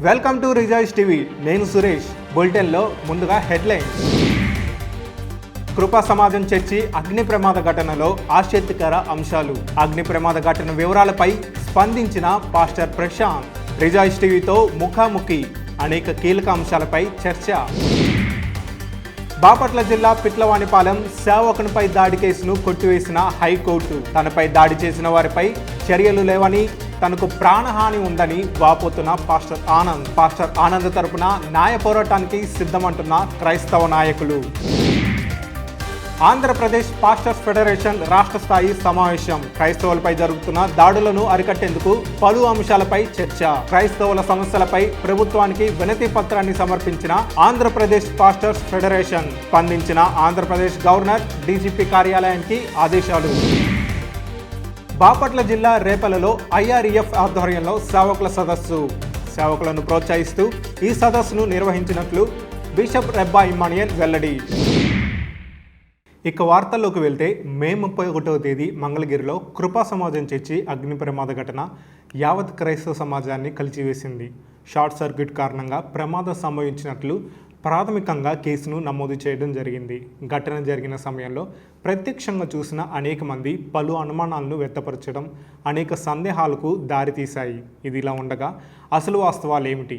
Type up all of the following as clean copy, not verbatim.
Welcome to rejoice TV. నేను సురేష్. బులెటిన్లో ముందుగా హెడ్లైన్స్. కృపా సమాజం చర్చి అగ్ని ప్రమాద ఘటనలో ఆసక్తికర అంశాలు. అగ్ని ప్రమాద ఘటన వివరాలపై స్పందించిన పాస్టర్ ప్రశాంత్. రిజాయిస్ టీవీతో ముఖాముఖి. అనేక కీలక అంశాలపై చర్చ. బాపట్ల జిల్లా పిట్లవానిపాలెం సేవకునిపై దాడి కేసును కొట్టివేసిన హైకోర్టు. తనపై దాడి చేసిన వారిపై చర్యలు లేవని, తనకు ప్రాణహాని ఉందని వాపోతున్న పాస్టర్ ఆనంద్ తరపున న్యాయ పోరాటానికి సిద్ధమంటున్న క్రైస్తవ నాయకులు. ఆంధ్రప్రదేశ్ పాస్టర్స్ ఫెడరేషన్ రాష్ట్ర స్థాయి సమావేశం. క్రైస్తవులపై జరుగుతున్న దాడులను అరికట్టేందుకు పలు అంశాలపై చర్చ. క్రైస్తవుల సమస్యలపై ప్రభుత్వానికి వినతి పత్రాన్ని సమర్పించిన ఆంధ్రప్రదేశ్ పాస్టర్స్ ఫెడరేషన్. స్పందించిన ఆంధ్రప్రదేశ్ గవర్నర్, డీజీపీ కార్యాలయానికి ఆదేశాలు. బాపట్ల జిల్లా రేపలలో ఐఆర్ఈఎఫ్ ఆధ్వర్యంలో సేవకుల సదస్సు. సేవకులను ప్రోత్సహిస్తూ ఈ సదస్సును నిర్వహించినట్లు బిషప్ రెబ్బా ఇమ్మానియల్ వెల్లడి. ఇక వార్తల్లోకి వెళ్తే, మే 31వ తేదీ మంగళగిరిలో కృపా సమాజం చర్చి అగ్ని ప్రమాద ఘటన యావత్ క్రైస్తవ సమాజాన్ని కలిచివేసింది. షార్ట్ సర్క్యూట్ కారణంగా ప్రమాదం సంభవించినట్లు ప్రాథమికంగా కేసును నమోదు చేయడం జరిగింది. ఘటన జరిగిన సమయంలో ప్రత్యక్షంగా చూసిన అనేక మంది పలు అనుమానాలను వ్యక్తపరచడం అనేక సందేహాలకు దారితీశాయి. ఇది ఇలా ఉండగా అసలు వాస్తవాలు ఏమిటి,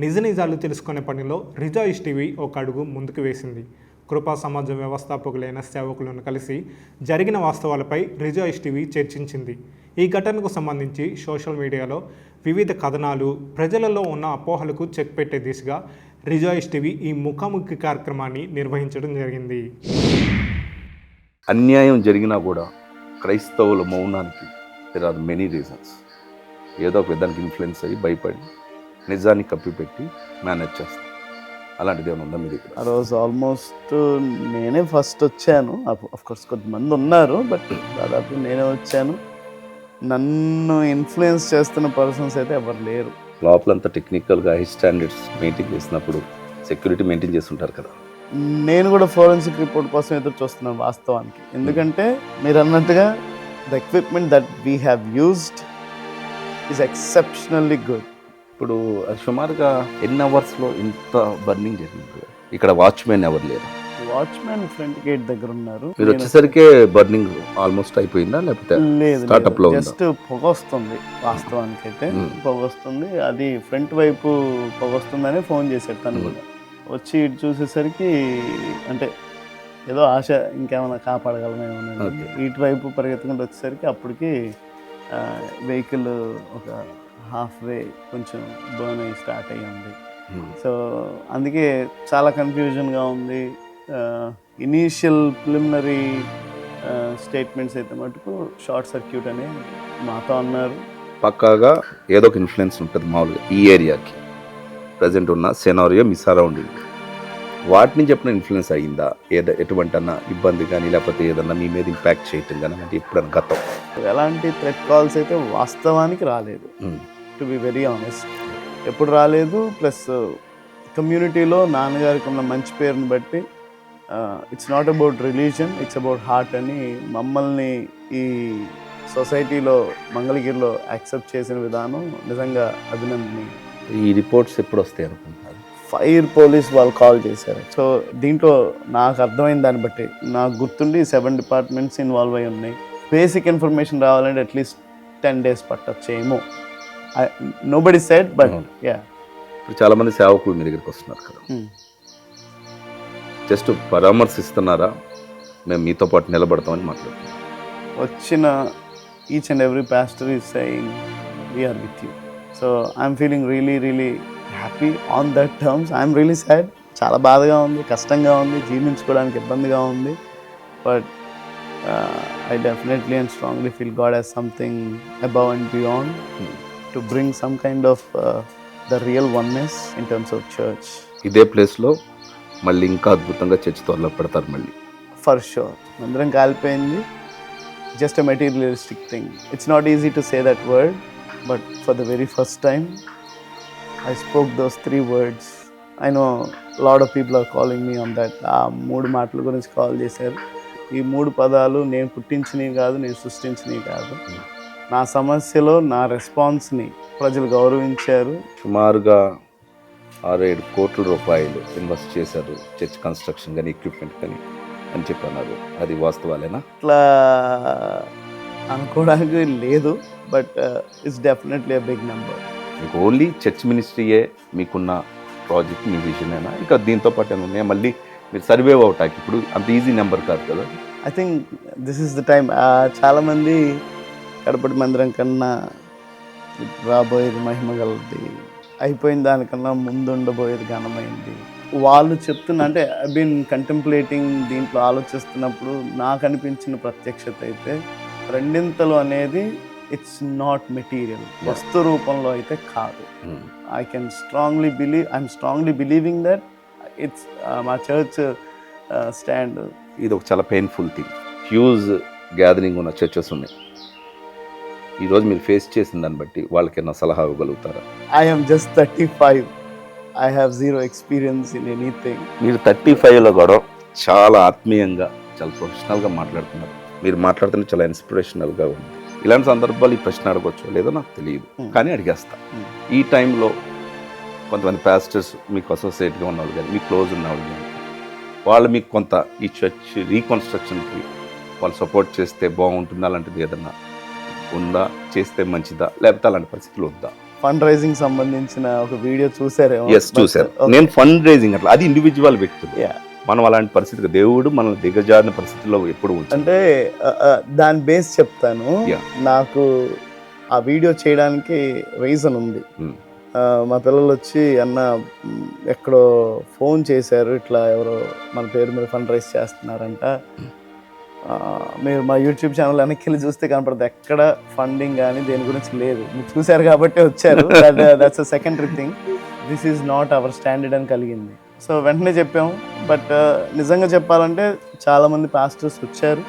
నిజ నిజాలు తెలుసుకునే పనిలో రిజాయిస్ టీవీ ఒక అడుగు ముందుకు వేసింది. కృపా సమాజం వ్యవస్థాపకులైన సేవకులను కలిసి జరిగిన వాస్తవాలపై రిజాయిస్ టీవీ చర్చించింది. ఈ ఘటనకు సంబంధించి సోషల్ మీడియాలో వివిధ కథనాలు, ప్రజలలో ఉన్న అపోహలకు చెక్ పెట్టే దిశగా రిజాయిస్ టీవీ ఈ ముఖాముఖి కార్యక్రమాన్ని నిర్వహించడం జరిగింది. అన్యాయం జరిగినా కూడా క్రైస్తవుల మౌనానికి దేర్ ఆర్ మెనీ రీజన్స్. ఏదో ఒక విధానికి ఇన్ఫ్లుయెన్స్ అయ్యి భయపడి నిజాన్ని కప్పిపెట్టి మేనేజ్ చేస్తాం. అలాంటిది ఏమైనా ఉందా మీ దగ్గర? ఆ రోజు ఆల్మోస్ట్ నేనే ఫస్ట్ వచ్చాను. అఫ్కోర్స్ కొంతమంది ఉన్నారు, బట్ దాదాపు నేనే వచ్చాను. నన్ను ఇన్ఫ్లుయెన్స్ చేస్తున్న పర్సన్స్ అయితే ఎవరు లేరు. లోపలంతా టెక్నికల్గా హై స్టాండర్డ్స్ మెయింటైన్ చేసినప్పుడు సెక్యూరిటీ మెయింటైన్ చేస్తుంటారు కదా. నేను కూడా ఫోరెన్సిక్ రిపోర్ట్ కోసం ఎదురు చూస్తున్నాను వాస్తవానికి. ఎందుకంటే మీరు అన్నట్టుగా the equipment that we have used is exceptionally good. ఇప్పుడు సుమారుగా ఎన్ని అవర్స్లో ఇంత బర్నింగ్ జరిగింది? ఇక్కడ వాచ్మెన్ ఎవరు లేరు? వాచ్మెన్ ఫ్రంట్ గేట్ దగ్గర ఉన్నారు. మీరు వచ్చేసరికి బర్నింగ్ ఆల్మోస్ట్ అయిపోయిందా లేకపోతే లేదు, స్టార్ట్అప్ లో జస్ట్ పొగ వస్తుంది. వాస్తవానికి అయితే పొగ వస్తుంది. అది ఫ్రంట్ వైపు పొగ వస్తుందని ఫోన్ చేశాడు తను కూడా. వచ్చి ఇటు చూసేసరికి అంటే ఏదో ఆశ ఇంకేమైనా కాపాడగలమేమో. ఇటువైపు పరిగెత్తుకుంటూ వచ్చేసరికి అప్పటికి వెహికల్ ఒక హాఫ్ వే కొంచెం బర్న్ అయ్యి స్టార్ట్ అయ్యి ఉంది. సో అందుకే చాలా కన్ఫ్యూజన్గా ఉంది. ఇనీషియల్ ప్రిలిమినరీ స్టేట్మెంట్స్ అయితే మటుకు షార్ట్ సర్క్యూట్ అని మాతో అన్నారు. పక్కాగా ఏదో ఒక ఇన్ఫ్లుయెన్స్ ఉంటుంది మామూలుగా ఈ ఏరియాకి. ప్రజెంట్ ఉన్న సెనారియో మిస్ అరౌండింగ్ వాటి నుంచి ఎప్పుడైనా ఇన్ఫ్లుయెన్స్ అయ్యిందా? ఎటువంటి అన్న ఇబ్బంది కానీ లేకపోతే ఏదన్నా మీ మీద ఇంపాక్ట్ చేయటం కానీ అంటే ఎప్పుడన్నా గతం? ఎలాంటి థ్రెట్ కాల్స్ అయితే వాస్తవానికి రాలేదు, టు బి వెరీ ఆనెస్ట్. ఎప్పుడు రాలేదు. ప్లస్ కమ్యూనిటీలో నాన్నగారికి ఉన్న మంచి పేరుని బట్టి it's not about religion, it's about heart అని మమ్మల్ని ఈ సొసైటీలో మంగళగిరిలో యాక్సెప్ట్ చేసిన విధానం నిజంగా అభినందనీయం. ఈ రిపోర్ట్స్ ఎప్పుడు వస్తాయి అనుకుంటున్నారు? ఫైర్ పోలీస్ వాళ్ళు కాల్ చేశారు. సో దీంట్లో నాకు అర్థమైన దాన్ని బట్టి నాకు గుర్తుండి 7 డిపార్ట్మెంట్స్ ఇన్వాల్వ్ అయి ఉన్నాయి. బేసిక్ ఇన్ఫర్మేషన్ రావాలంటే అట్లీస్ట్ 10 days పట్టొచ్చేమో. Nobody said, but yeah. ఇప్పుడు చాలా మంది సేవకులు మీ దగ్గరికి వస్తున్నారు కదా, జస్ట్ పరామర్శిస్తున్నారా, మేము మీతో పాటు నిలబడతామని మాట్లాడుతున్నాం? వచ్చిన each and every pastor is saying we are with you. So I'm feeling really happy on that terms. I'm really sad. చాలా బాధగా ఉంది, కష్టంగా ఉంది, జీర్ణించుకోవడానికి ఇబ్బందిగా ఉంది. But I definitely and strongly feel God has something above and beyond to bring some kind of the real oneness in terms of church. ఇదే ప్లేస్లో మళ్ళీ ఇంకా అద్భుతంగా చర్చ్ త్వరలో పెడతారు మళ్ళీ. For sure. అందరం కాలిపోయింది. Just a materialistic thing. It's not easy to say that word, but for the very first time I spoke those 3 words. I know a lot of people are calling me on that. 3 మాటల గురించి call చేశారు. ఈ 3 పదాలు నేను పుట్టించినవి కాదు, నేను సృష్టించినవి కాదు. నా సమస్యలో నా రెస్పాన్స్ని ప్రజలు గౌరవించారు. సుమారుగా 6-7 కోట్ల రూపాయలు ఇన్వెస్ట్ చేశారు చర్చ్ కన్స్ట్రక్షన్ కానీ ఎక్విప్మెంట్ కానీ అని చెప్పన్నారు. అది వాస్తవాలేనా? అట్లా అనుకోవడానికి లేదు, but it's definitely a big number. మీకు ఓన్లీ చర్చ్ మినిస్ట్రీయే మీకున్న ప్రాజెక్ట్, మీ విజనేనా? ఇంకా దీంతో పాటు ఏమైనా ఉన్నాయా? మళ్ళీ మీరు సర్వైవ్ అవటానికి ఇప్పుడు అంత ఈజీ నెంబర్ కాదు కదా. I think this is the time. చాలామంది కడపటి మందిరం కన్నా రాబోయేది మహిమ గలది, అయిపోయిన దానికన్నా ముందు ఉండబోయేది ఘనమైంది వాళ్ళు చెప్తున్నా. అంటే ఐ బీన్ కంటెంప్లేటింగ్, దీంట్లో ఆలోచిస్తున్నప్పుడు నాకు అనిపించిన ప్రత్యక్షత అయితే రెండింతలు అనేది ఇట్స్ నాట్ మెటీరియల్, వస్తు రూపంలో అయితే కాదు. I can strongly believe, I'm strongly believing that it's మా చర్చ్ స్టాండ్. ఇది ఒక చాలా పెయిన్ఫుల్ థింగ్. హ్యూజ్ గ్యాదరింగ్ ఉన్న చర్చెస్ ఉన్నాయి. ఈరోజు మీరు ఫేస్ చేసిన దాన్ని బట్టి వాళ్ళకి ఏమైనా సలహా ఇవ్వగలుగుతారా? I am just 35. I have zero experience in anything. మీరు 35లో కూడా చాలా ఆత్మీయంగా, చాలా ప్రొఫెషనల్గా మాట్లాడుతున్నారు. మీరు మాట్లాడుతున్న చాలా ఇన్స్పిరేషనల్గా ఉంది. ఇలాంటి సందర్భాలు ఈ ప్రశ్న అడగొచ్చో లేదో నాకు తెలియదు, కానీ అడిగేస్తా. ఈ టైంలో కొంతమంది పాస్టర్స్ మీకు అసోసియేట్గా ఉన్నవాళ్ళు కానీ, మీకు క్లోజ్ ఉన్నవాళ్ళు కానీ, వాళ్ళు మీకు కొంత ఈ చర్చ్ రీకన్స్ట్రక్షన్కి వాళ్ళు సపోర్ట్ చేస్తే బాగుంటుంది, అలాంటిది ఏదన్నా ఉందా? చేస్తే మంచిదా, లేకపోతే అలాంటి పరిస్థితులు వద్దా? ఫండ్ రైజింగ్ సంబంధించిన ఒక వీడియో చూసారేమో? ఎస్, చూశారు. నేను ఫండ్ రైజింగ్ అట్లా, అది ఇండివిజువల్ వ్యక్తులు. మనం అలాంటి పరిస్థితికి దేవుడు మనల్ని దిగజారిన పరిస్థితుల్లో ఎప్పుడు అంటే దాని బేస్ చెప్తాను. నాకు ఆ వీడియో చేయడానికి రీజన్ ఉంది. మా పిల్లలు వచ్చి అన్న ఎక్కడో ఫోన్ చేశారు, ఇట్లా ఎవరో మన పేరు మీద ఫండ్ రైజ్ చేస్తున్నారంట, మీరు మా యూట్యూబ్ ఛానల్ వెనక్కి వెళ్ళి చూస్తే కనపడదు, ఎక్కడ ఫండింగ్ కానీ దేని గురించి లేదు. మీరు చూశారు కాబట్టి వచ్చారు. That's a secondary thing. This is not our standard అని కలిగింది. సో వెంటనే చెప్పాము. బట్ నిజంగా చెప్పాలంటే చాలామంది పాస్టర్స్ వచ్చారు,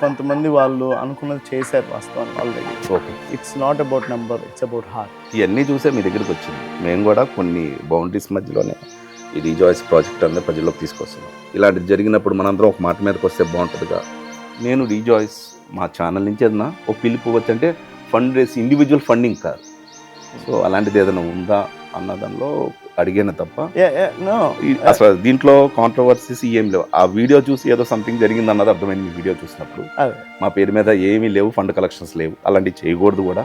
కొంతమంది వాళ్ళు అనుకున్నది చేశారు వాస్తవానికి already. Okay, it's not about number, it's about heart. ఇవన్నీ చూసే మీ దగ్గరికి వచ్చింది. మేము కూడా కొన్ని బౌండరీస్ మధ్యలోనే ఈ రీజాయిస్ ప్రాజెక్ట్ అనేది ప్రజల్లోకి తీసుకొస్తున్నాం. ఇలాంటిది జరిగినప్పుడు మనందరం ఒక మాట మీదకి వస్తే బాగుంటుందిగా. నేను రీజాయిస్ మా ఛానల్ నుంచి ఏదన్నా ఒక పిలుపు ఇవ్వచ్చు అంటే ఫండ్ రేస్, ఇండివిజువల్ ఫండింగ్ కాదు. సో అలాంటిది ఏదైనా ఉందా అన్న దానిలో అడిగాను తప్ప అసలు దీంట్లో కాంట్రవర్సీస్ ఏం లేవు. ఆ వీడియో చూసి ఏదో సంథింగ్ జరిగింది అన్నది అర్థమైంది. మీ వీడియో చూసినప్పుడు మా పేరు మీద ఏమీ లేవు, ఫండ్ కలెక్షన్స్ లేవు, అలాంటివి చేయకూడదు కూడా.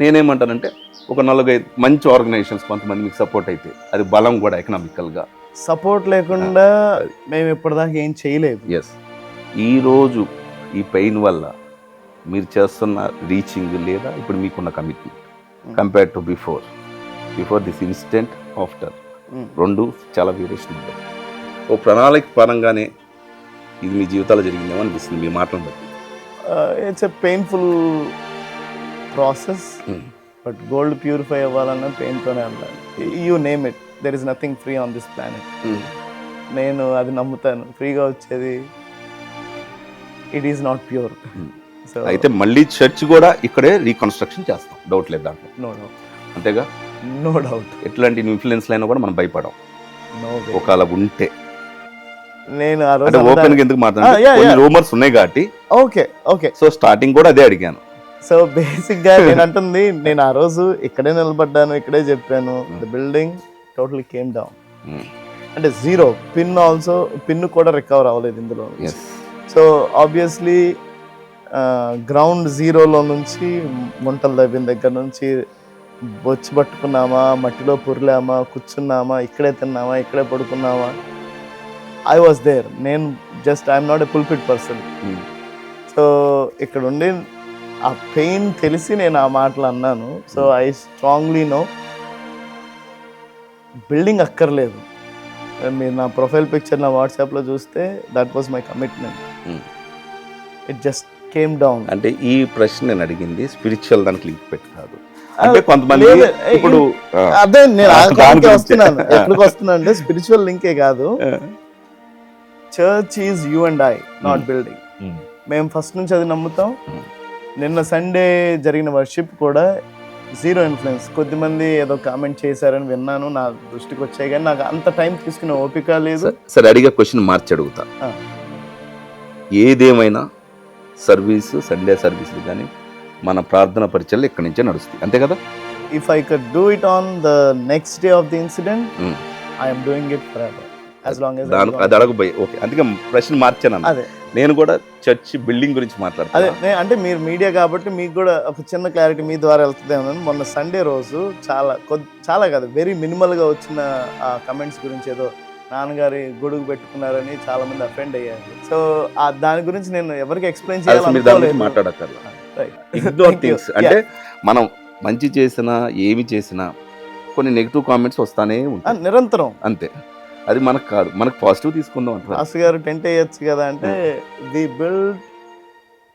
నేనేమంటానంటే ఒక 4-5 మంచి ఆర్గనైజేషన్స్ కొంతమంది మీకు సపోర్ట్ అయితే అది బలం కూడా ఎకనామికల్గా. సపోర్ట్ లేకుండా మేము ఇప్పటిదాకా ఏం చేయలేదు. ఎస్, ఈరోజు ఈ పెయిన్ వల్ల మీరు చేస్తున్న రీచింగ్ లేదా ఇప్పుడు మీకున్న commitment compare to before this incident, after, రెండు చాలా వేరియేషన్ ఉంటుంది. ఓ ప్రణాళిక పరంగానే ఇది మీ జీవితాల్లో జరిగిందేమో అనిపిస్తుంది మీ మాటలను బట్టి. It's a painful process, but gold purify అవ్వాలన్నా పెయిన్తోనే వెళ్ళాలి. You name it, there is nothing free on this planet. నేను అది నమ్ముతాను. ఫ్రీగా వచ్చేది it is not pure. So అయితే మళ్ళీ చర్చ్ కూడా ఇక్కడే రీకన్స్ట్రక్షన్ చేస్తాం, డౌట్ లేదు దాంట్లో. నో డౌట్, అంతేగా? No doubt. ఎట్లాంటి ఇన్ఫ్లుయెన్స్ అయినా కూడా మనం భయపడం. No way. ఒకవేళ ఉంటే నేను ఆ అంటే రోజు ఓపెన్ గా ఎందుకు మాట్లాడాను, రూమర్స్ ఉన్నాయి కాబట్టి. Okay okay. సో స్టార్టింగ్ కూడా అదే అడిగాను. సో బేసిక్ గా నేను అంటుంది, నేను ఆ రోజు ఇక్కడే నిలబడ్డాను, ఇక్కడే చెప్పాను. The building totally came down. అంటే జీరో పిన్ కూడా రికవర్ అవ్వలేదు ఇందులో. సో ఆబ్వియస్లీ గ్రౌండ్ జీరోలో నుంచి గుంటలు తవ్విన దగ్గర నుంచి బొచ్చి పట్టుకున్నామా, మట్టిలో పుర్లామా, కూర్చున్నామా, ఇక్కడే తిన్నామా, ఇక్కడే పడుకున్నామా, ఐ వాజ్ దేర్. నేను just I'm not a pulpit person. So ఇక్కడ ఉండి ఆ పెయిన్ తెలిసి నేను ఆ మాటలు అన్నాను. So I strongly no building అక్కర్లేదు. మీరు నా ప్రొఫైల్ పిక్చర్ నా వాట్సాప్లో చూస్తే that was my commitment. It just came down. అంటే ఈ ప్రశ్న నేను అడిగింది స్పిరిచువల్ దానికి లింక్ పెట్టి కాదు. అంటే కొంతమంది ఇప్పుడు అదే నేను వస్తున్నాను. ఎక్కడికి వస్తున్నా అంటే స్పిరిచువల్ లింకే కాదు. Church is you and I, not building. మేము ఫస్ట్ నుంచి అది నమ్ముతాం. నిన్న సండే జరిగిన వర్షిప్ కూడా జీరో ఇన్ఫ్లుయెన్స్. కొద్దిమంది ఏదో కామెంట్ చేశారని విన్నాను, నా దృష్టికి వచ్చాయి, కానీ నాకు అంత టైం తీసుకునే ఓపిక లేదు. సరే, అడిగే క్వశ్చన్ మార్చి అడుగుతా. ఏదేమైనా సర్వీస్, సండే సర్వీసులు కానీ మన ప్రార్థన పరిచయలు ఇక్కడి నుంచే నడుస్తాయి, అంతే కదా? If I could do it on the next day of the incident, I'm doing it for ever, as long as అది అడగబోయి. ఓకే, అందుకే ప్రశ్న మార్చాను. అదే నేను కూడా చర్చ్ బిల్డింగ్ గురించి అదే మాట్లాడతాను. అంటే మీరు మీడియా కాబట్టి మీకు కూడా ఒక చిన్న క్లారిటీ మీ ద్వారా వెళ్తుందేమో. మొన్న సండే రోజు చాలా కాదు, వెరీ మినిమల్గా వచ్చిన ఆ కమెంట్స్ గురించి ఏదో నాన్నగారి గొడుగు పెట్టుకున్నారని చాలా మంది అఫెండ్ అయ్యారు. సో దాని గురించి నేను ఎవరికి ఎక్స్ప్లెయిన్ చేయాలి మాట్లాడక్కర్లా. ఇగ్నోర్ థింగ్స్ అంటే మనం మంచి చేసినా ఏమి చేసినా కొన్ని నెగిటివ్ కామెంట్స్ వస్తానే ఉంటాయి నిరంతరం. అంతే, అది మనకు కాదు, మనకు పాజిటివ్ తీసుకుందాం అంటారు. మాస్టర్ గారు టెంట్ వేయచ్చు కదా అంటే,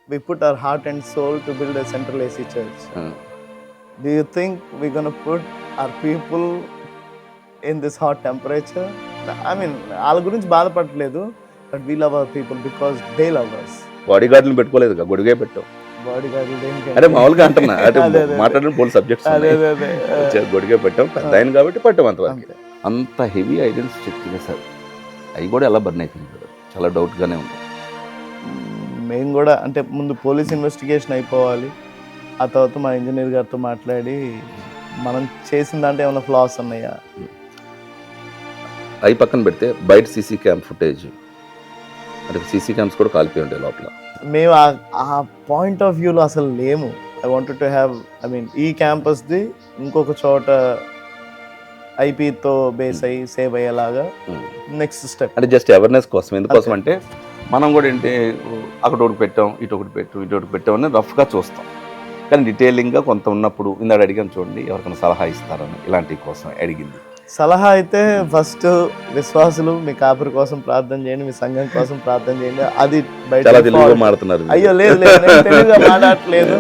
we put our heart and soul to build a central AC church. Do you think we're going to put our people in this hot temperature? I mean, వాళ్ళ గురించి బాధపడట్లేదు, but we love our people because they love us. Body గార్డులను పెట్టుకోలేదు, గొడుగే పెట్టావు. Body guard అంటే మామూలుగా అంటున్నా, అంటే మాట్లాడిన పోల్ సబ్జెక్ట్స్ గొడుగే పెట్టాం, పెద్ద ఆయన కాబట్టి పెట్టాం అంతవరకు. అంత హెవీ ఐడెంటిటీ చెక్ చేశారు, అవి కూడా ఎలా బర్న్ అయిపోయింది కదా, చాలా డౌట్గానే ఉంది. మేము కూడా అంటే ముందు పోలీస్ ఇన్వెస్టిగేషన్ అయిపోవాలి, ఆ తర్వాత మా ఇంజనీర్ గారితో మాట్లాడి మనం చేసిన దాంట్లో ఏమైనా ఫ్లాస్ ఉన్నాయా అవి పక్కన పెడితే బయట సీసీ క్యామ్ ఫుటేజ్, అంటే సీసీ క్యామ్స్ కూడా కాలిపోయి ఉంటాయి లోపల. మేము ఆ పాయింట్ ఆఫ్ వ్యూలో అసలు లేము. I wanted to have, I mean ఈ క్యాంపస్ది ఇంకొక చోట ఐపీతో బేస్ అయ్యి సేవ్ అయ్యేలాగా నెక్స్ట్ స్టెప్. అంటే జస్ట్ అవేర్నెస్ కోసం. ఎందుకోసం అంటే మనం కూడా ఏంటి అక్కడ ఒకటి పెట్టాం, ఇటు ఒకటి పెట్టాం అని రఫ్గా చూస్తాం, కానీ డీటెయిలింగ్గా కొంత ఉన్నప్పుడు ఇందాక అడిగాను చూడండి, ఎవరికైనా సలహా ఇస్తారని, ఇలాంటి కోసం అడిగింది. సలహా అయితే ఫస్ట్ విశ్వాసులు మీ కాపురి కోసం ప్రార్థన చేయండి, మీ సంఘం కోసం ప్రార్థన చేయండి. అది చాలా తెలుగుగా మాట్లాడుతున్నారు. అయ్యో లేదు తెలుగుగా మాట్లాడట్లేదు.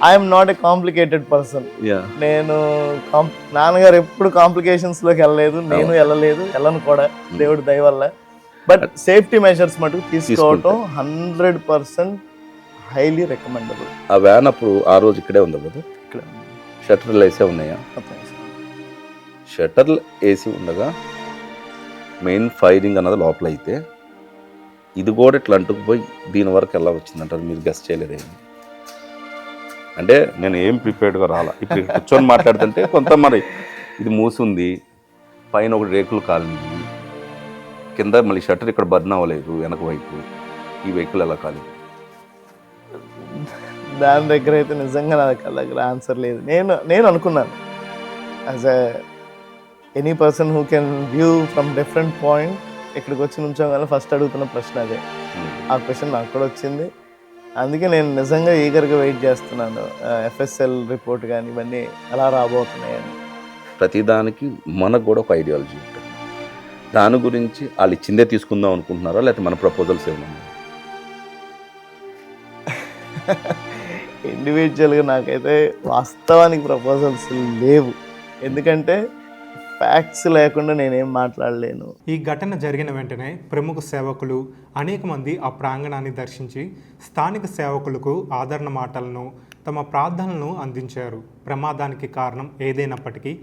I'm not a complicated person. నేను నాన్నగారు ఎప్పుడు కాంప్లికేషన్స్ లోకి వెళ్ళలేదు, నేను వెళ్ళను కూడా దేవుడి దయ వల్ల. బట్ సేఫ్టీ మెజర్స్ మటుకు తీసుకోవటం 100% హైలీ రికమెండబుల్. ఆ వ్యాన్ అప్పుడు ఆ రోజు ఇక్కడే ఉంది కదా, ఇక్కడ షట్టర్లు వేసే ఉన్నాయా? షట్టర్లు వేసి ఉండగా మెయిన్ ఫైరింగ్ అన్నది లోపల అయితే, ఇది కూడా ఇట్లా అంటుకుపోయి దీని వరకు ఎలా వచ్చిందంటారు? మీరు గెస్ట్ చేయలేదేమి? అంటే నేను ఏం ప్రిపేర్డ్గా రాలా, ఇప్పుడు కూర్చొని మాట్లాడుతుంటే కొంత మరి ఇది మూసుంది, పైన ఒకటి రేకులు కాలింది, కింద మళ్ళీ షట్టర్ ఇక్కడ బర్న్ అవ్వలేదు వెనక వైపు, ఈ వెహికల్ ఎలా కాలేదు? దాని దగ్గర అయితే నిజంగా నా దగ్గర ఆన్సర్ లేదు. నేను అనుకున్నాను, as any person who can view from different point, ఇక్కడికి వచ్చి నుంచోగానే ఫస్ట్ అడుగుతున్న ప్రశ్న అదే. ఆ క్వశ్చన్ నాకు కూడా వచ్చింది, అందుకే నేను నిజంగా ఈగర్గా వెయిట్ చేస్తున్నాను ఎఫ్ఎస్ఎల్ రిపోర్ట్ కానీ ఇవన్నీ ఎలా రాబోతున్నాయని. ప్రతిదానికి మనకు కూడా ఒక ఐడియాలజీ ఉంటుంది, దాని గురించి వాళ్ళు ఇచ్చిందే తీసుకుందాం అనుకుంటున్నారా, లేకపోతే మన ప్రపోజల్స్ ఏమన్నా? ఇండివిజువల్గా నాకైతే వాస్తవానికి ప్రపోజల్స్ లేవు, ఎందుకంటే ఫ్యాక్ట్స్ లేకుండా నేనేం మాట్లాడలేను. ఈ ఘటన జరిగిన వెంటనే ప్రముఖ సేవకులు అనేక మంది ఆ ప్రాంగణాన్ని దర్శించి స్థానిక సేవకులకు ఆదరణ మాటలను, తమ ప్రార్థనలను అందించారు. ప్రమాదానికి కారణం ఏదైనప్పటికీ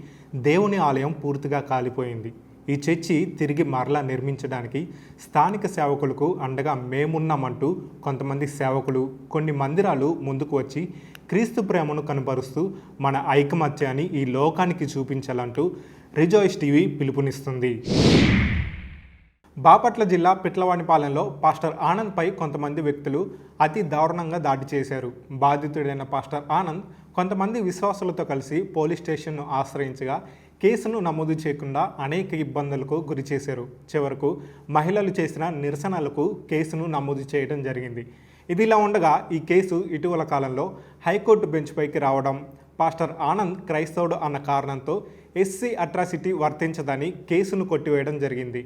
దేవుని ఆలయం పూర్తిగా కాలిపోయింది. ఈ చర్చి తిరిగి మరలా నిర్మించడానికి స్థానిక సేవకులకు అండగా మేమున్నామంటూ కొంతమంది సేవకులు, కొన్ని మందిరాలు ముందుకు వచ్చి క్రీస్తు ప్రేమను కనబరుస్తూ మన ఐకమత్యాన్ని ఈ లోకానికి చూపించాలంటూ రిజాయిస్ టీవీ పిలుపునిస్తుంది. బాపట్ల జిల్లా పిట్లవానిపాలెంలో పాస్టర్ ఆనంద్పై కొంతమంది వ్యక్తులు అతి దారుణంగా దాడి చేశారు. బాధితుడైన పాస్టర్ ఆనంద్ కొంతమంది విశ్వాసులతో కలిసి పోలీస్ స్టేషన్ను ఆశ్రయించగా కేసును నమోదు చేయకుండా అనేక ఇబ్బందులకు గురి చేశారు. చివరకు మహిళలు చేసిన నిరసనలకు కేసును నమోదు చేయడం జరిగింది. ఇదిలా ఉండగా ఈ కేసు ఇటీవల కాలంలో హైకోర్టు బెంచ్పైకి రావడం, పాస్టర్ ఆనంద్ క్రైస్తవుడు అన్న కారణంతో ఎస్సీ అట్రాసిటీ వర్తించదని కేసును కొట్టివేయడం జరిగింది.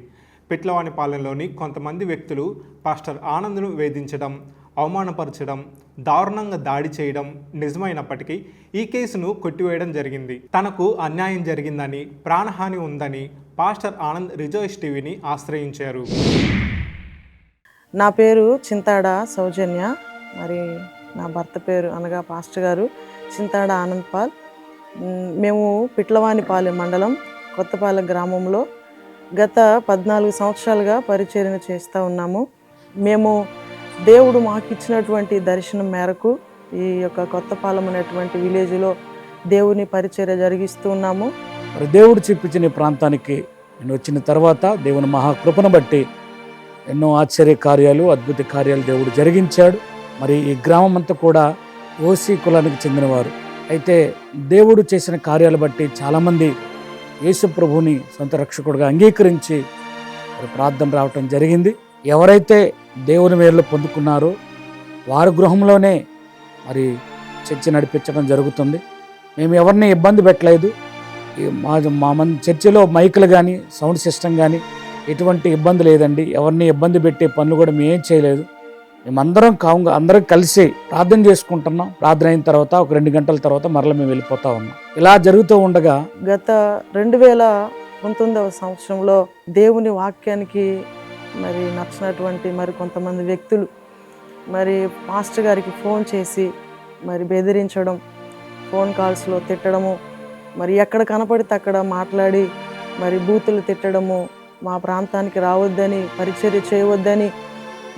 పిట్లవానిపాలెంలోని కొంతమంది వ్యక్తులు పాస్టర్ ఆనంద్ను వేధించడం, అవమానపరచడం, దారుణంగా దాడి చేయడం నిజమైనప్పటికీ ఈ కేసును కొట్టివేయడం జరిగింది. తనకు అన్యాయం జరిగిందని, ప్రాణహాని ఉందని పాస్టర్ ఆనంద్ రిజాయిస్ టీవీని ఆశ్రయించారు. నా పేరు చింతాడ సౌజన్య, మరి నా భర్త పేరు అనగా పాస్టర్ గారు చింతాడ ఆనంద్ పాల్. మేము పిట్లవానిపాలెం మండలం కొత్తపాలెం గ్రామంలో గత 14 సంవత్సరాలుగా పరిచర్య చేస్తూ ఉన్నాము. మేము దేవుడు మాకు ఇచ్చినటువంటి దర్శనం మేరకు ఈ యొక్క కొత్తపాలెం అనేటువంటి విలేజ్లో దేవుని పరిచర్య జరిగిస్తూ ఉన్నాము. మరి దేవుడు చూపించిన ఈ ప్రాంతానికి నేను వచ్చిన తర్వాత దేవుని మహాకృపను బట్టి ఎన్నో ఆశ్చర్య కార్యాలు, అద్భుత కార్యాలు దేవుడు జరిగించాడు. మరి ఈ గ్రామం అంతా కూడా ఓసీ కులానికి చెందినవారు. అయితే దేవుడు చేసిన కార్యాలు బట్టి చాలామంది యేసు ప్రభువుని సొంత రక్షకుడిగా అంగీకరించి మరి ప్రార్థన రావటం జరిగింది. ఎవరైతే దేవుని మేలు పొందుకున్నారో వారి గృహంలోనే మరి చర్చ నడిపించడం జరుగుతుంది. మేము ఎవరిని ఇబ్బంది పెట్టలేదు. మా చర్చిలో మైకులు కానీ సౌండ్ సిస్టమ్ కానీ ఎటువంటి ఇబ్బంది లేదండి. ఎవరిని ఇబ్బంది పెట్టే పనులు కూడా మేమేం చేయలేదు. మేమందరం అందరం కలిసి ప్రార్థన చేసుకుంటున్నాం. ప్రార్థన అయిన తర్వాత ఒక 2 గంటల తర్వాత మరలా మేము వెళ్ళిపోతా ఉన్నాం. ఇలా జరుగుతూ ఉండగా గత 2019వ సంవత్సరంలో దేవుని వాక్యానికి మరి నచ్చినటువంటి మరి కొంతమంది వ్యక్తులు మరి మాస్టర్ గారికి ఫోన్ చేసి మరి బెదిరించడం, ఫోన్ కాల్స్లో తిట్టడము, మరి ఎక్కడ కనపడితే అక్కడ మాట్లాడి మరి బూతులు తిట్టడము, మా ప్రాంతానికి రావద్దని, పరిచర్య చేయవద్దని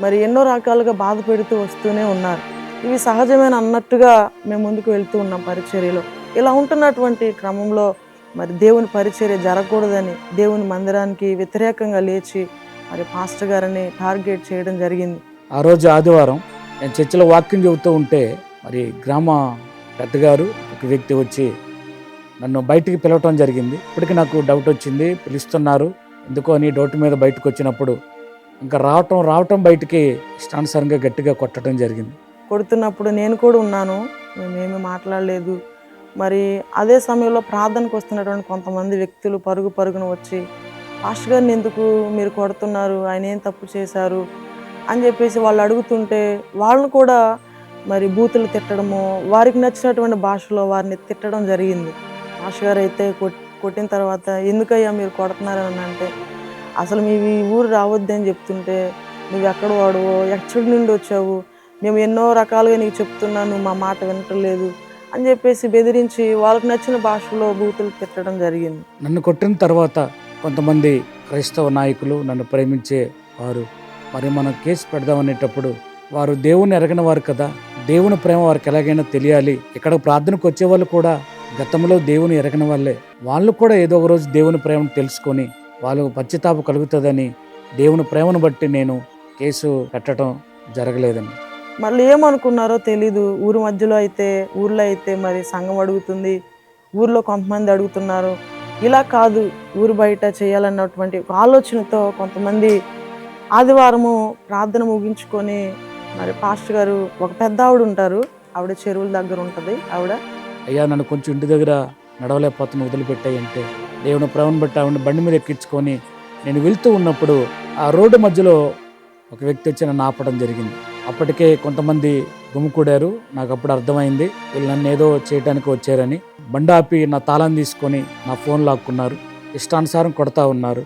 మరి ఎన్నో రకాలుగా బాధ పెడుతూ వస్తూనే ఉన్నారు. ఇవి సహజమైన అన్నట్టుగా మేము ముందుకు వెళ్తూ ఉన్నాం పరిచర్యలో. ఇలా ఉంటున్నటువంటి క్రమంలో మరి దేవుని పరిచర్య జరగకూడదని దేవుని మందిరానికి వ్యతిరేకంగా లేచి మరి పాస్టర్ గారిని టార్గెట్ చేయడం జరిగింది. ఆ రోజు ఆదివారం నేను చర్చిలో వాక్యం చెబుతూ ఉంటే మరి గ్రామ పెద్దగారు ఒక వ్యక్తి వచ్చి నన్ను బయటికి పిలవటం జరిగింది. ఇప్పటికి నాకు డౌట్ వచ్చింది, పిలుస్తున్నారు ఎందుకో అని డౌట్ మీద బయటకు వచ్చినప్పుడు ఇంకా రావటం బయటికి ఇష్టానుసారంగా గట్టిగా కొట్టడం జరిగింది. కొడుతున్నప్పుడు నేను కూడా ఉన్నాను, మేమేమి మాట్లాడలేదు. మరి అదే సమయంలో ప్రార్థనకు వస్తున్నటువంటి కొంతమంది వ్యక్తులు పరుగున వచ్చి పాస్టర్ గారిని ఎందుకు మీరు కొడుతున్నారు, ఆయన ఏం తప్పు చేశారు అని చెప్పేసి వాళ్ళు అడుగుతుంటే వాళ్ళను కూడా మరి బూతులు తిట్టడము, వారికి నచ్చినటువంటి భాషలో వారిని తిట్టడం జరిగింది. పాస్టర్ గారు అయితే కొట్టిన తర్వాత ఎందుకయ్యా మీరు కొడుతున్నారని అంటే, అసలు మేము ఈ ఊరు రావద్దని చెప్తుంటే నువ్వు ఎక్కడ వాడువో, ఎక్కడి నుండి వచ్చావు, మేము ఎన్నో రకాలుగా నీకు చెప్తున్నా, నువ్వు మా మాట వినట్లేదు అని చెప్పేసి బెదిరించి వాళ్ళకి నచ్చిన భాషలో బూతులు తిట్టడం జరిగింది. నన్ను కొట్టిన తర్వాత కొంతమంది క్రైస్తవ నాయకులు, నన్ను ప్రేమించే వారు మరి మనం కేసు పెడదామనేటప్పుడు వారు దేవుని ఎరగని వారు కదా, దేవుని ప్రేమ వారికి ఎలాగైనా తెలియాలి. ఇక్కడ ప్రార్థనకు వచ్చే వాళ్ళు కూడా గతంలో దేవుని ఎరగని వాళ్ళే, వాళ్ళు కూడా ఏదో ఒక రోజు దేవుని ప్రేమను తెలుసుకొని వాళ్ళకు పశ్చాత్తాపం కలుగుతుందని దేవుని ప్రేమను బట్టి నేను కేసు పెట్టడం జరగలేదండి. మళ్ళీ ఏమనుకున్నారో తెలీదు. ఊర్లో అయితే మరి సంఘం అడుగుతుంది, ఊర్లో కొంతమంది అడుగుతున్నారు. ఇలా కాదు, ఊరు బయట చేయాలన్నటువంటి ఆలోచనతో కొంతమంది ఆదివారము ప్రార్థన ముగించుకొని మరి పాస్టర్ గారు, ఒక పెద్ద ఆవిడ ఉంటారు, ఆవిడ చెరువుల దగ్గర ఉంటుంది ఆవిడ, అయ్యా నన్ను కొంచెం ఇంటి దగ్గర నడవలేకపోతున్న వదిలిపెట్టాయి అంటే దేవుని ప్రేమను బట్టి ఆవిడ బండి మీద ఎక్కించుకొని నేను వెళ్తూ ఉన్నప్పుడు ఆ రోడ్డు మధ్యలో ఒక వ్యక్తి వచ్చి నన్ను ఆపడం జరిగింది. అప్పటికే కొంతమంది గుమికూడారు. నాకు అప్పుడు అర్థమైంది వీళ్ళు నన్ను ఏదో చేయడానికి వచ్చారని. బండి ఆపి నా తాళం తీసుకొని నా ఫోన్ లాక్కున్నారు, ఇష్టానుసారం కొడతా ఉన్నారు.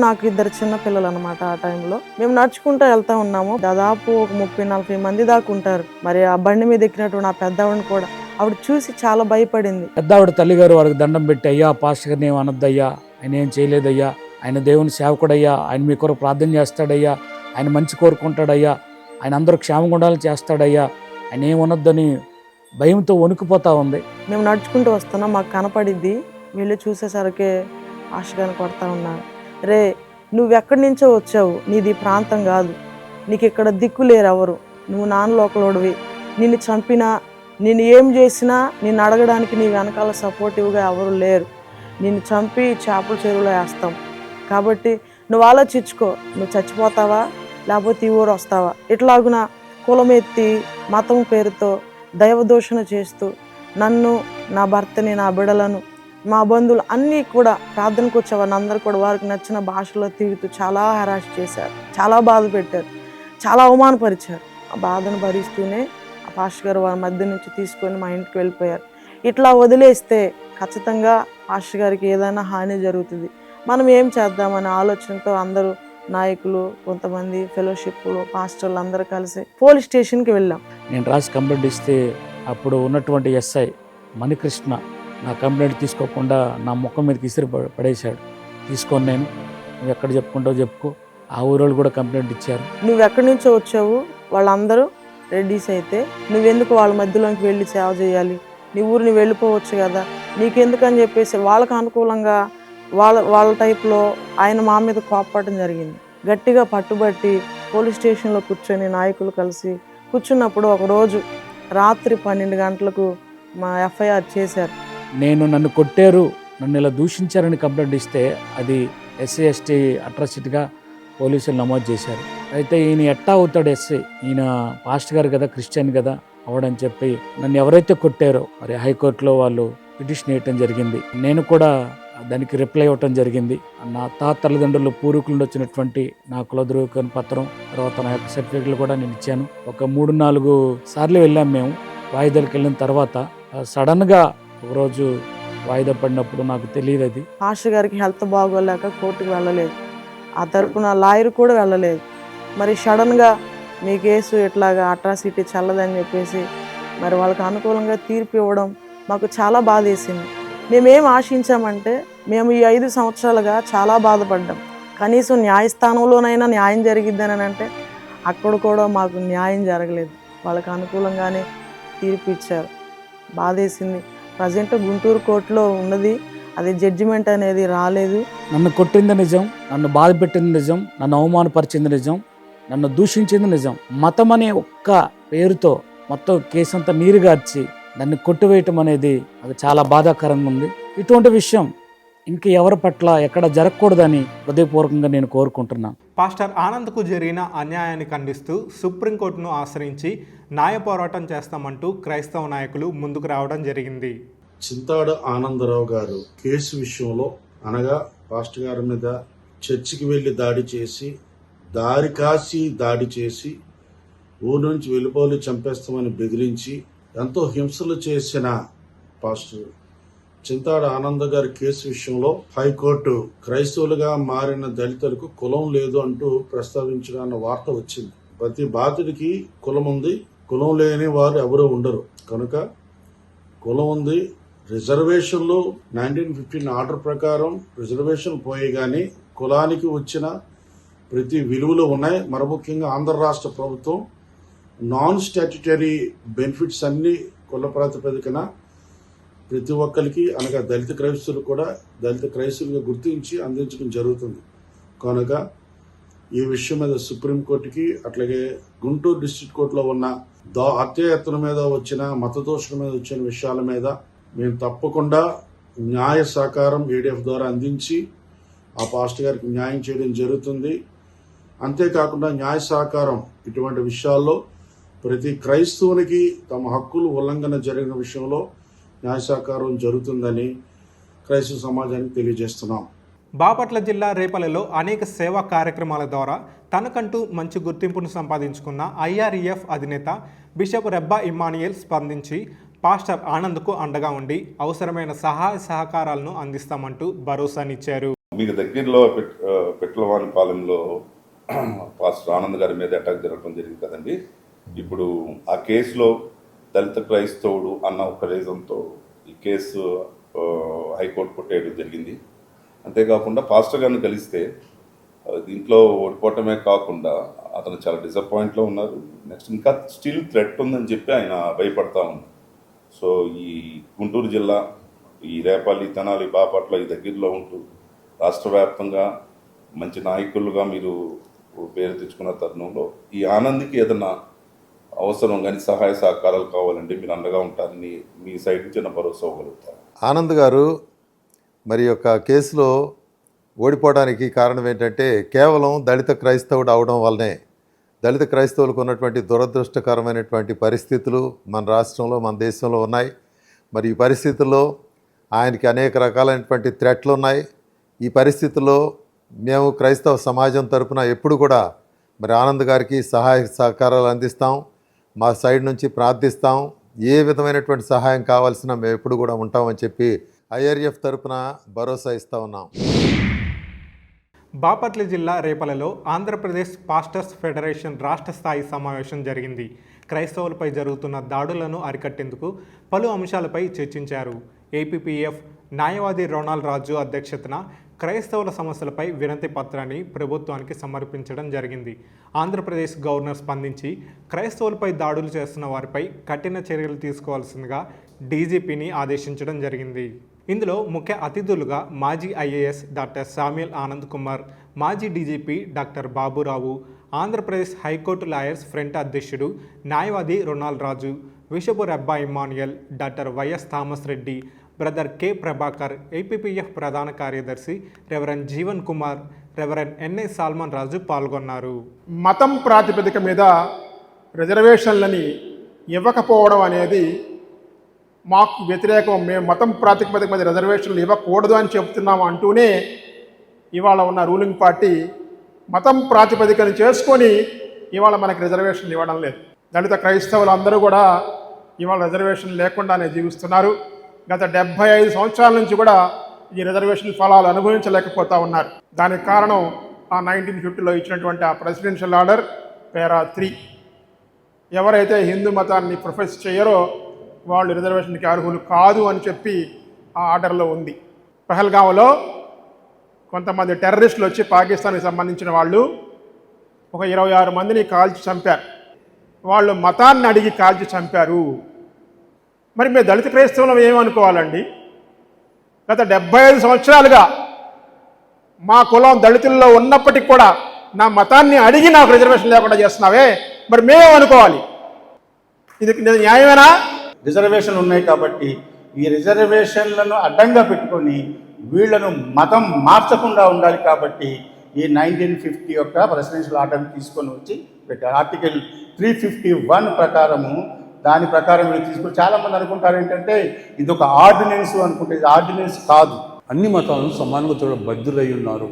నాకు 2 చిన్న పిల్లలు అనమాట. ఆ టైంలో మేము నడుచుకుంటూ వెళ్తా ఉన్నాము. దాదాపు ఒక 30-40 మంది దాకా ఉంటారు. మరి ఆ బండి మీద ఎక్కినట్టు నా పెద్దవాడిని కూడా ఆవిడ చూసి చాలా భయపడింది. పెద్దావిడ తల్లిగారు వారికి దండం పెట్టి, అయ్యా పాస్టర్ గారిని ఏం అనొద్దయ్యా, ఆయన ఏం చేయలేదయ్యా, ఆయన దేవుని సేవకుడయ్యా, ఆయన మీ కొరకు ప్రార్థన చేస్తాడయ్యా, ఆయన మంచి కోరుకుంటాడయ్యా, ఆయన అందరూ క్షేమంగా ఉండాలని చేస్తాడయ్యా, ఆయన ఏం అనొద్దని భయంతో వణికిపోతా ఉంది. మేము నడుచుకుంటూ వస్తున్నాం, మాకు కనపడిద్ది. వెళ్ళి చూసేసరికి పాస్టర్ గారిని కొడతా ఉన్నారు. రే, నువ్వెక్కడి నుంచో వచ్చావు, నీది ప్రాంతం కాదు, నీకు ఇక్కడ దిక్కు లేరు ఎవరు, నువ్వు నాన్నలోకలోడివి, నిన్ను చంపినా నిన్ను ఏం చేసినా నిన్ను అడగడానికి నీ వెనకాల సపోర్టివ్గా ఎవరు లేరు, నిన్ను చంపి చేపల చెరువులో వేస్తాం, కాబట్టి నువ్వు ఆలోచించుకో, నువ్వు చచ్చిపోతావా లేకపోతే ఈ ఊరు వస్తావా. ఇట్లాగున కులం ఎత్తి మతం పేరుతో దైవదూషణ చేస్తూ నన్ను, నా భర్తని, నా బిడ్డలను, మా బంధువులు అన్నీ కూడా ప్రార్థనకు వచ్చేవారిని అందరూ కూడా వారికి నచ్చిన భాషలో తిరుగుతూ చాలా హెరాస్ చేశారు, చాలా బాధ పెట్టారు, చాలా అవమానపరిచారు. ఆ బాధను భరిస్తూనే ఆ పాస్టర్ గారు వారి మధ్య నుంచి తీసుకొని మా ఇంటికి వెళ్ళిపోయారు. ఇట్లా వదిలేస్తే ఖచ్చితంగా పాస్టర్ గారికి ఏదైనా హాని జరుగుతుంది, మనం ఏం చేద్దామనే ఆలోచనతో అందరూ నాయకులు, కొంతమంది ఫెలోషిప్లు, పాస్టర్లు అందరూ కలిసి పోలీస్ స్టేషన్కి వెళ్ళాం. నేను రాసి కంప్లైంట్ ఇస్తే అప్పుడు ఉన్నటువంటి ఎస్ఐ మణికృష్ణ నా కంప్లైంట్ తీసుకోకుండా నా ముఖం మీదకి ఇసిరి పడేశాడు. తీసుకొని నేను, నువ్వు ఎక్కడ చెప్పుకుంటావు చెప్పుకో, ఆ ఊరోళ్ళు కూడా కంప్లైంట్ ఇచ్చారు. నువ్వు ఎక్కడి నుంచో వచ్చావు, వాళ్ళందరూ రెడ్డీస్ అయితే నువ్వెందుకు వాళ్ళ మధ్యలోకి వెళ్ళి సేవ చేయాలి, నీ ఊరిని వెళ్ళిపోవచ్చు కదా, నీకెందుకని చెప్పేసి వాళ్ళకు అనుకూలంగా వాళ్ళ టైప్లో ఆయన మా మీద కోప్పడటం జరిగింది. గట్టిగా పట్టుబట్టి పోలీస్ స్టేషన్లో కూర్చొని నాయకులు కలిసి కూర్చున్నప్పుడు ఒకరోజు రాత్రి 12 గంటలకు మా ఎఫ్ఐఆర్ చేశారు. నన్ను కొట్టారు, నన్ను ఇలా దూషించారని కంప్లైంట్ ఇస్తే అది ఎస్సీ ఎస్టీ అట్రాసిటీగా పోలీసులు నమోదు చేశారు. అయితే ఈయన ఎట్టా అవుతాడు ఎస్ఐ, ఈయన పాస్టర్ గారు కదా, క్రిస్టియన్ కదా అవడని చెప్పి నన్ను ఎవరైతే కొట్టారో మరి హైకోర్టులో వాళ్ళు పిటిషన్ వేయటం జరిగింది. నేను కూడా దానికి రిప్లై ఇవ్వటం జరిగింది. నా తల్లిదండ్రులు పూర్వీకులు వచ్చినటువంటి నా కుల ధృవీకరణ పత్రం, తర్వాత నా యొక్క సర్టిఫికెట్లు కూడా నేను ఇచ్చాను. ఒక 3-4 సార్లు వెళ్ళాం మేము. వాయిదాలకు వెళ్ళిన తర్వాత సడన్గా ఒకరోజు వాయిదా పడినప్పుడు నాకు తెలియదు అది. పాస్టర్ గారికి హెల్త్ బాగోలేక కోర్టుకు వెళ్ళలేదు, ఆ తరపున లాయర్ కూడా వెళ్ళలేదు. మరి సడన్గా మీ కేసు ఇట్లాగా అట్రాసిటీ చల్లదని చెప్పేసి మరి వాళ్ళకి అనుకూలంగా తీర్పు ఇవ్వడం మాకు చాలా బాధ వేసింది. మేమేం ఆశించామంటే మేము ఈ 5 సంవత్సరాలుగా చాలా బాధపడ్డాం. కనీసం న్యాయస్థానంలోనైనా న్యాయం జరిగిద్దని అంటే అక్కడ కూడా మాకు న్యాయం జరగలేదు. వాళ్ళకి అనుకూలంగానే తీర్పు ఇచ్చారు. బాధేసింది. ప్రజెంట్ గుంటూరు కోర్టులో ఉన్నది, అది జడ్జిమెంట్ అనేది రాలేదు. నన్ను కొట్టింది నిజం, నన్ను బాధ పెట్టింది నిజం, నన్ను అవమానపరిచింది నిజం, నన్ను దూషించింది నిజం. మతం అనే ఒక్క పేరుతో మొత్తం కేసు అంతా నీరుగార్చి నన్ను కొట్టివేయటం అనేది అది చాలా బాధాకరంగా ఉంది. ఇటువంటి విషయం ఇంక ఎవరి పట్ల ఎక్కడ జరగకూడదని హృదయపూర్వకంగా నేను కోరుకుంటున్నాను. పాస్టర్ ఆనంద్కు జరిగిన అన్యాయాన్ని ఖండిస్తూ సుప్రీంకోర్టును ఆశ్రయించి న్యాయ పోరాటం చేస్తామంటూ క్రైస్తవ నాయకులు ముందుకు రావడం జరిగింది. చింతాడు ఆనందరావు గారు కేసు విషయంలో అనగా పాస్టర్ గారి మీద చర్చికి వెళ్లి దాడి చేసి, దాడి చేసి ఊరి నుంచి వెళ్ళిపోలి చంపేస్తామని బెదిరించి ఎంతో హింసలు చేసిన పాస్టర్ చింతాడు ఆనంద్ గారి కేసు విషయంలో హైకోర్టు క్రైస్తవులుగా మారిన దళితులకు కులం లేదు అంటూ ప్రస్తావించిన వార్త వచ్చింది. ప్రతి బాధితుడికి కులం ఉంది, కులం లేని వారు ఎవరూ ఉండరు. కనుక కులం ఉంది. రిజర్వేషన్లు 1915 ఆర్డర్ ప్రకారం రిజర్వేషన్ పోయి కానీ కులానికి వచ్చిన ప్రతి విలువలు ఉన్నాయి. మరి ముఖ్యంగా ఆంధ్ర రాష్ట్ర ప్రభుత్వం నాన్ స్టాట్యుటరీ బెనిఫిట్స్ అన్ని కుల ప్రాతిపదికన ప్రతి ఒక్కరికి అనగా దళిత క్రైస్తవులు కూడా దళిత క్రైస్తవులుగా గుర్తించి అందించడం జరుగుతుంది. కనుక ఈ విషయం మీద సుప్రీంకోర్టుకి అట్లాగే గుంటూరు డిస్ట్రిక్ట్ కోర్టులో ఉన్న హత్యాయత్నం మీద వచ్చిన మతదోషుల మీద వచ్చిన విషయాల మీద మేము తప్పకుండా న్యాయ సహకారం ఏడీఎఫ్ ద్వారా అందించి ఆ పాస్టర్ గారికి న్యాయం చేయడం జరుగుతుంది. అంతేకాకుండా న్యాయ సహకారం ఇటువంటి విషయాల్లో ప్రతి క్రైస్తవునికి తమ హక్కులు ఉల్లంఘన జరిగిన విషయంలో న్యాయ సహకారం జరుగుతుందని క్రైస్తవ సమాజానికి తెలియజేస్తున్నాం. బాపట్ల జిల్లా రేపల్లెలో అనేక సేవా కార్యక్రమాల ద్వారా తనకంటూ మంచి గుర్తింపును సంపాదించుకున్న ఐఆర్ఈఎఫ్ అధినేత బిషప్ రెబ్బా ఇమ్మానియల్ స్పందించి పాస్టర్ ఆనంద్కు అండగా ఉండి అవసరమైన సహాయ సహకారాలను అందిస్తామంటూ భరోసానిచ్చారు. మీకు దగ్గరలో పెట్లవానిపాలెంలో పాస్టర్ ఆనంద్ గారి మీద అటాక్ జరగడం జరిగింది కదండి. ఇప్పుడు ఆ కేసులో దళిత క్రైస్తవుడు అన్న ఒక రీజన్తో ఈ కేసు హైకోర్టు కొట్టేయడం జరిగింది. అంతేకాకుండా పాస్టర్ గారిని కలిస్తే దీంట్లో ఓడిపోవటమే కాకుండా అతను చాలా డిసప్పాయింట్లో ఉన్నారు. నెక్స్ట్ ఇంకా స్టిల్ థ్రెట్ ఉందని చెప్పి ఆయన భయపడతా ఉన్నారు. సో ఈ గుంటూరు జిల్లా, ఈ రేపల్లి, తెనాలి, బాపట్ల ఈ దగ్గరలో ఉంటూ రాష్ట్ర వ్యాప్తంగా మంచి నాయకులుగా మీరు పేరు తెచ్చుకున్న తరుణంలో ఈ ఆనంద్కి ఏదన్నా అవసరం కానీ సహాయ సహకారాలు కావాలంటే మీరు అండగా ఉంటారని మీ సైడ్ నుంచి భరోసా ఇవ్వగలుగుతారు. ఆనంద్ గారు మరి యొక్క కేసులో ఓడిపోవడానికి కారణం ఏంటంటే కేవలం దళిత క్రైస్తవుడు అవడం వల్లనే. దళిత క్రైస్తవులకు ఉన్నటువంటి దురదృష్టకరమైనటువంటి పరిస్థితులు మన రాష్ట్రంలో, మన దేశంలో ఉన్నాయి. మరి ఈ పరిస్థితుల్లో ఆయనకి అనేక రకాలైనటువంటి థ్రెట్లు ఉన్నాయి. ఈ పరిస్థితుల్లో మేము క్రైస్తవ సమాజం తరపున ఎప్పుడు కూడా మరి ఆనంద్ గారికి సహాయ సహకారాలు అందిస్తాం, మా సైడ్ నుంచి ప్రార్థిస్తాం. ఏ విధమైనటువంటి సహాయం కావాల్సిన మేము ఎప్పుడు కూడా ఉంటామని చెప్పి ఐఆర్ఎఫ్ తరపున భరోసా ఇస్తూ ఉన్నాం. బాపట్ల జిల్లా రేపల్లెలో ఆంధ్రప్రదేశ్ పాస్టర్స్ ఫెడరేషన్ రాష్ట్ర స్థాయి సమావేశం జరిగింది. క్రైస్తవులపై జరుగుతున్న దాడులను అరికట్టేందుకు పలు అంశాలపై చర్చించారు. ఏపీపీఎఫ్ న్యాయవాది రొనాల్డ్ రాజు అధ్యక్షతన క్రైస్తవుల సమస్యలపై వినతి పత్రాన్ని ప్రభుత్వానికి సమర్పించడం జరిగింది. ఆంధ్రప్రదేశ్ గవర్నర్ స్పందించి క్రైస్తవులపై దాడులు చేస్తున్న వారిపై కఠిన చర్యలు తీసుకోవాల్సిందిగా డీజీపీని ఆదేశించడం జరిగింది. ఇందులో ముఖ్య అతిథులుగా మాజీ IAS doctor Samuel Anand Kumar, మాజీ DGP doctor Baburao, Andhra Pradesh high court lawyers front అధ్యక్షుడు న్యాయవాది Ronald Raju, bishop Rebba Emmanuel, doctor YS Thomas Reddy, brother K Prabhakar, APPF ప్రధాన కార్యదర్శి reverend Jeevan Kumar, reverend NA Solomon Raju పాల్గొన్నారు. మతం ప్రాతిపదిక మీద రిజర్వేషన్లని ఇవ్వకపోవడం అనేది మాకు వ్యతిరేకం. మేము మతం ప్రాతిపదిక మీద రిజర్వేషన్లు ఇవ్వకూడదు అని చెప్తున్నాము అంటూనే ఇవాళ ఉన్న రూలింగ్ పార్టీ మతం ప్రాతిపదికను చేసుకొని ఇవాళ మనకి రిజర్వేషన్లు ఇవ్వడం లేదు. దళిత క్రైస్తవులు అందరూ కూడా ఇవాళ రిజర్వేషన్ లేకుండానే జీవిస్తున్నారు. గత 75 సంవత్సరాల నుంచి కూడా ఈ రిజర్వేషన్ ఫలాలు అనుభవించలేకపోతూ ఉన్నారు. దానికి కారణం ఆ 1950లో ఇచ్చినటువంటి ఆ ప్రెసిడెన్షియల్ ఆర్డర్ పేరా 3. ఎవరైతే హిందూ మతాన్ని ప్రొఫెస్ చేయరో వాళ్ళు రిజర్వేషన్కి అర్హులు కాదు అని చెప్పి ఆ ఆర్డర్లో ఉంది. పహల్గాంలో కొంతమంది టెర్రరిస్టులు వచ్చి పాకిస్తాన్కి సంబంధించిన వాళ్ళు ఒక 26 మందిని కాల్చి చంపారు. వాళ్ళు మతాన్ని అడిగి కాల్చి చంపారు. మరి మేము దళిత క్రైస్తవులం ఏమనుకోవాలండి? గత 75 సంవత్సరాలుగా మా కులం దళితుల్లో ఉన్నప్పటికీ కూడా నా మతాన్ని అడిగి నాకు రిజర్వేషన్ లేకుండా చేస్తున్నావే, మరి మేమేమనుకోవాలి? ఇది న్యాయమేనా? రిజర్వేషన్లు ఉన్నాయి కాబట్టి ఈ రిజర్వేషన్లను అడ్డంగా పెట్టుకొని వీళ్లను మతం మార్చకుండా ఉండాలి కాబట్టి ఈ 1950 యొక్క ప్రెసిడెన్షియల్ ఆర్డర్ని తీసుకొని వచ్చి పెట్టారు. ఆర్టికల్ 351 ప్రకారము దాని ప్రకారం వీళ్ళు తీసుకొని చాలామంది అనుకుంటారు ఏంటంటే ఇది ఒక ఆర్డినెన్స్ అనుకుంటే, ఇది ఆర్డినెన్స్ కాదు. అన్ని మతాలను సమానంగా చూడ బద్దులై ఉన్నారు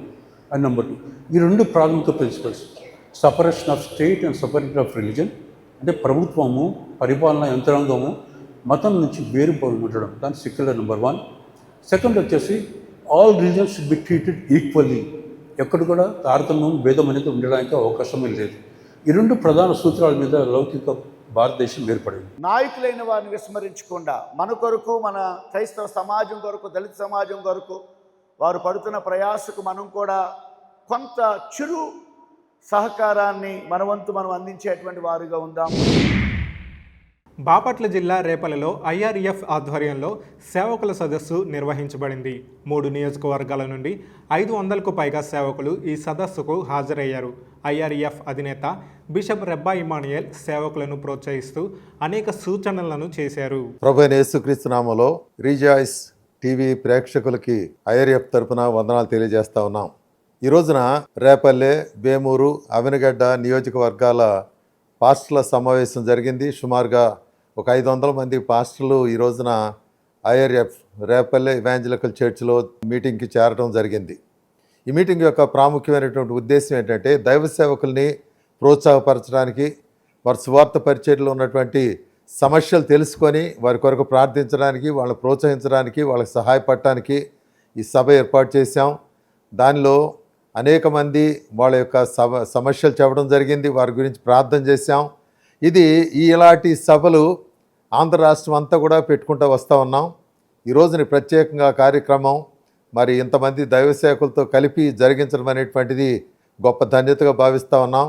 అని నెంబర్ 2. ఈ 2 ప్రాథమిక principles, separation of state and separation of religion, అంటే ప్రభుత్వము పరిపాలన యంత్రాంగము మతం నుంచి వేరుపోయి ఉండడం, దాని సెక్యులర్ నెంబర్ 1. సెకండ్ వచ్చేసి all religions should be treated equally, ఎక్కడ కూడా తారతమ్యం భేదం అనేది ఉండడానికి అవకాశమే లేదు. ఈ 2 ప్రధాన సూత్రాల మీద లౌకిక భారతదేశం ఏర్పడింది. నాయకులైన వారిని విస్మరించకుండా మన కొరకు, మన క్రైస్తవ సమాజం కొరకు, దళిత సమాజం కొరకు వారు పడుతున్న ప్రయాసకు మనం కూడా కొంత చిరు సహకారాన్ని మన వంతు మనం అందించేటువంటి వారుగా ఉందాం. బాపట్ల జిల్లా రేపలలో ఐఆర్ఎఫ్ ఆధ్వర్యంలో సేవకుల సదస్సు నిర్వహించబడింది. 3 నియోజకవర్గాల నుండి 500కు పైగా సేవకులు ఈ సదస్సుకు హాజరయ్యారు. ఐఆర్ఎఫ్ అధినేత బిషప్ రెబ్బా ఇమాన్యుయల్ సేవకులను ప్రోత్సహిస్తూ అనేక సూచనలను చేశారు. ప్రభువైన యేసుక్రీస్తు నామములో రీజాయిస్ టీవీ ప్రేక్షకులకి ఐఆర్ఎఫ్ తరపున వందనాలు తెలియజేస్తా ఉన్నాం. ఈ రోజున రేపల్లె, వేమూరు, అవినగడ్డ నియోజకవర్గాల పాస్టర్ల సమావేశం జరిగింది. సుమారుగా ఒక 500 మంది పాస్టర్లు ఈ రోజున ఐఆర్ఎఫ్ రేపల్లె ఇవాంజలికల్ చర్చ్లో మీటింగ్కి చేరడం జరిగింది. ఈ మీటింగ్ యొక్క ప్రాముఖ్యమైనటువంటి ఉద్దేశం ఏంటంటే దైవ సేవకుల్ని ప్రోత్సాహపరచడానికి, వారి సువార్త పరిచర్యలో ఉన్నటువంటి సమస్యలు తెలుసుకొని వారి కొరకు ప్రార్థించడానికి, వాళ్ళని ప్రోత్సహించడానికి, వాళ్ళకి సహాయపడటానికి ఈ సభ ఏర్పాటు చేశాం. దానిలో అనేక మంది వాళ్ళ యొక్క సమస్యలు చెప్పడం జరిగింది, వారి గురించి ప్రార్థన చేశాం. ఇలాంటి సభలు ఆంధ్ర రాష్ట్రం అంతా కూడా పెట్టుకుంటూ వస్తూ ఉన్నాం. ఈ రోజుని ప్రత్యేకంగా కార్యక్రమం మరి ఇంతమంది దైవ సేవకులతో కలిపి జరిగించడం అనేటువంటిది గొప్ప ధన్యతగా భావిస్తూ ఉన్నాం.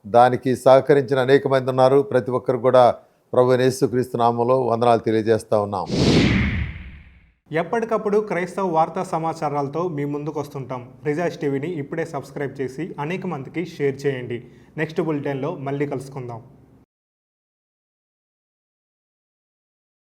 దానికి సహకరించిన అనేక మంది ఉన్నారు. ప్రతి ఒక్కరు కూడా ప్రభువైన యేసుక్రీస్తు నామములో వందనాలు తెలియజేస్తూ ఉన్నాం. ఎప్పటికప్పుడు క్రైస్తవ వార్తా సమాచారాలతో మీ ముందుకు వస్తుంటాం. రిజాయిస్ టీవీని ఇప్పుడే సబ్స్క్రైబ్ చేసి అనేక మందికి షేర్ చేయండి. నెక్స్ట్ బులెటిన్లో మళ్ళీ కలుసుకుందాం.